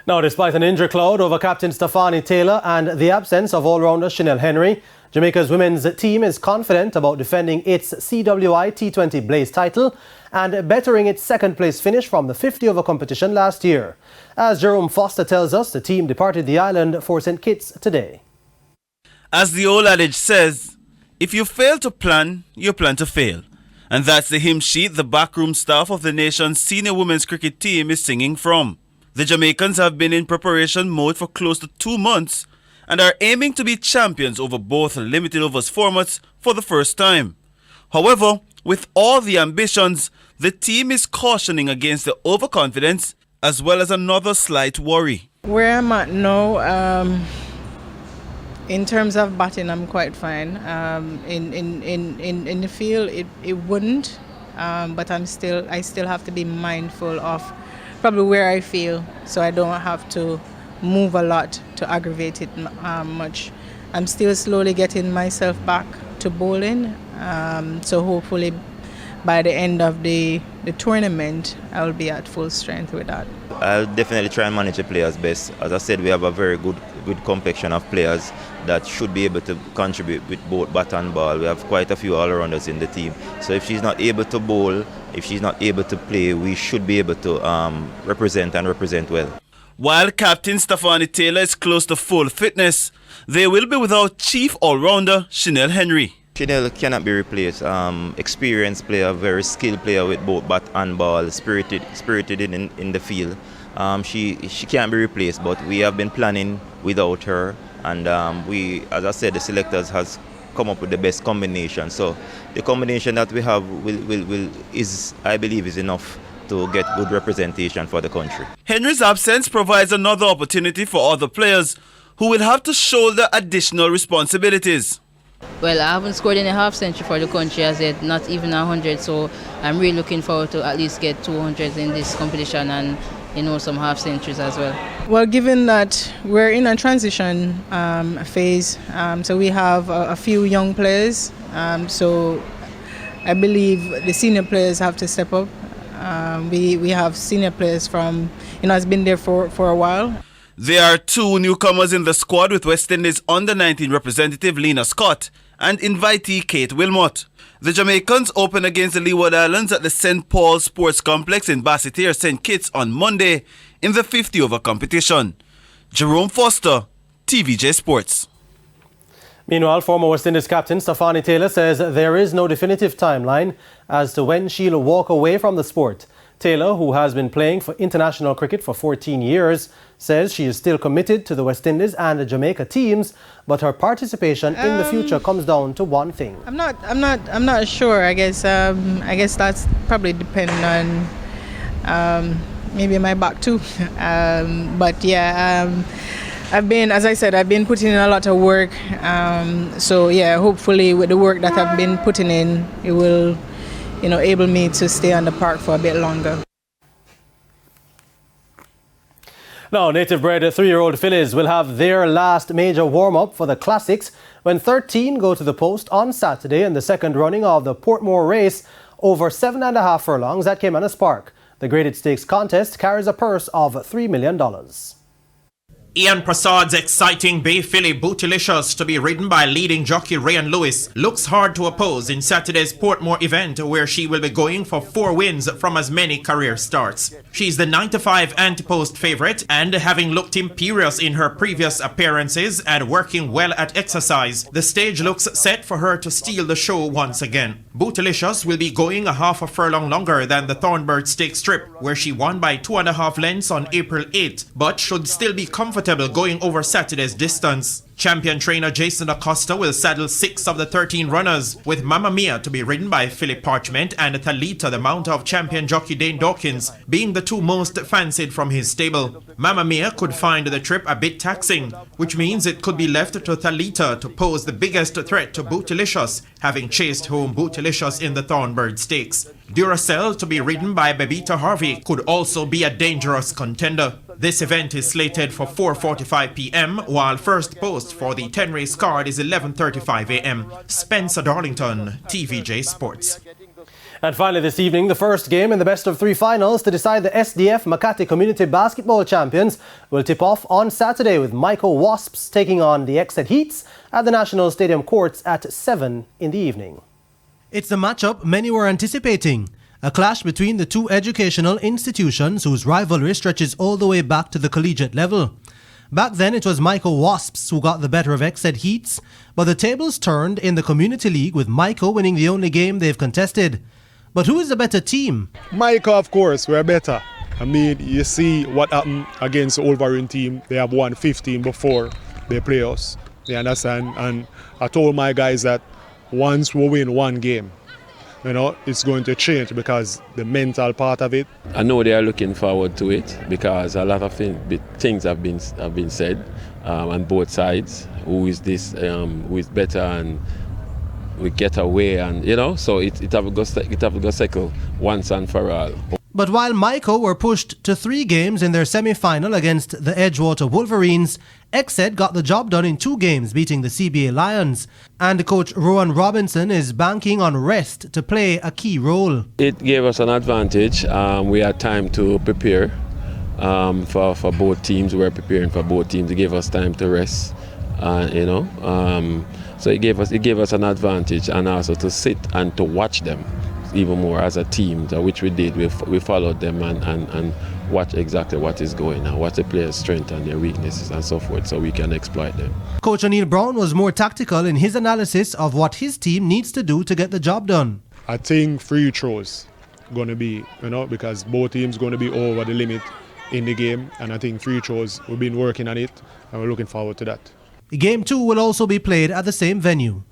Now, despite an injury cloud over captain Stefani Taylor and the absence of all-rounder Chanel Henry, Jamaica's women's team is confident about defending its CWI T20 Blaze title and bettering its second-place finish from the 50-over competition last year. As Jerome Foster tells us, the team departed the island for St. Kitts today. As the old adage says, if you fail to plan, you plan to fail. And that's the hymn sheet the backroom staff of the nation's senior women's cricket team is singing from. The Jamaicans have been in preparation mode for close to 2 months and are aiming to be champions over both limited overs formats for the first time. However, with all the ambitions, the team is cautioning against the overconfidence as well as another slight worry. Where I'm at now, in terms of batting, I'm quite fine. In the field, it wouldn't, but I still have to be mindful of probably where I feel, so I don't have to move a lot to aggravate it much. I'm still slowly getting myself back to bowling, so hopefully by the end of the tournament, I'll be at full strength with that. I'll definitely try and manage the players best. As I said, we have a very good complexion of players that should be able to contribute with both bat and ball. We have quite a few all-rounders in the team. So if she's not able to bowl, if she's not able to play, we should be able to represent well. While captain Stefani Taylor is close to full fitness, they will be without chief all-rounder Chanel Henry. Chanel cannot be replaced. Experienced player, very skilled player with both bat and ball, spirited in the field. She can't be replaced, but we have been planning without her, and we, as I said, the selectors has come up with the best combination. So the combination that we have is, I believe, is enough to get good representation for the country. Henry's absence provides another opportunity for other players who will have to shoulder additional responsibilities. Well, I haven't scored in a half century for the country as yet, not even 100, so I'm really looking forward to at least get 200s in this competition and, some half centuries as well. Well, given that we're in a transition phase, so we have a few young players, so I believe the senior players have to step up. We have senior players from, has been there for a while. There are 2 newcomers in the squad with West Indies under-19 representative Lena Scott and invitee Kate Wilmot. The Jamaicans open against the Leeward Islands at the St. Paul Sports Complex in Basseterre, St. Kitts on Monday in the 50-over competition. Jerome Foster, TVJ Sports. Meanwhile, former West Indies captain Stefani Taylor says there is no definitive timeline as to when she'll walk away from the sport. Taylor, who has been playing for international cricket for 14 years, says she is still committed to the West Indies and the Jamaica teams, but her participation in the future comes down to one thing. I'm not sure. I guess that's probably depending on maybe my back too. But yeah, I've been putting in a lot of work. So yeah, hopefully with the work that I've been putting in, it will able me to stay on the park for a bit longer. Now, native-bred 3-year-old fillies will have their last major warm-up for the Classics when 13 go to the post on Saturday in the second running of the Portmore race over 7.5 furlongs at Caymanas Park. The graded stakes contest carries a purse of $3 million. Ian Prasad's exciting bay filly Bootylicious, to be ridden by leading jockey Ryan Lewis, looks hard to oppose in Saturday's Portmore event, where she will be going for 4 wins from as many career starts. She's the 9-5 anti-post favourite, and having looked imperious in her previous appearances and working well at exercise, the stage looks set for her to steal the show once again. Bootylicious will be going a half a furlong longer than the Thornbird Stakes trip, where she won by 2.5 lengths on April 8th, but should still be comfortable going over Saturday's distance. Champion trainer Jason Acosta will saddle 6 of the 13 runners, with Mamma Mia to be ridden by Philip Parchment and Thalita, the mount of champion jockey Dane Dawkins, being the 2 most fancied from his stable. Mamma Mia could find the trip a bit taxing, which means it could be left to Thalita to pose the biggest threat to Bootylicious, having chased home Bootylicious in the Thornbird Stakes. Duracell, to be ridden by Bebita Harvey, could also be a dangerous contender. This event is slated for 4:45 p.m, while first post for the 10-race card is 11:35 a.m. Spencer Darlington, TVJ Sports. And finally this evening, the first game in the best-of-3 finals to decide the SDF Makati Community Basketball champions will tip off on Saturday, with Micro Wasps taking on the XZ Heats at the National Stadium courts at 7 in the evening. It's a matchup many were anticipating. A clash between the two educational institutions whose rivalry stretches all the way back to the collegiate level. Back then it was Micro Wasps who got the better of XZ Heats, but the tables turned in the Community League, with Micro winning the only game they've contested. But who is the better team? Micro, of course, we're better. I mean, you see what happened against the Wolverine team. They have won 15 before they play us. You understand? And I told my guys that once we win one game, it's going to change, because the mental part of it. I know they are looking forward to it, because a lot of things have been said on both sides. Who is this? Who is better? And we get away, and so it have to go settle once and for all. But while Micro were pushed to 3 games in their semi-final against the Edgewater Wolverines, XZ got the job done in 2 games, beating the CBA Lions. And coach Rowan Robinson is banking on rest to play a key role. It gave us an advantage. We had time to prepare for both teams. We were preparing for both teams. It gave us time to rest, so it gave us an advantage, and also to sit and to watch them even more as a team, which we did. We followed them and watch exactly what is going on, what the players' strengths and their weaknesses and so forth, so we can exploit them. Coach O'Neill Brown was more tactical in his analysis of what his team needs to do to get the job done. I think free throws going to be, because both teams going to be over the limit in the game, and I think free throws, we've been working on it and we're looking forward to that. Game 2 will also be played at the same venue.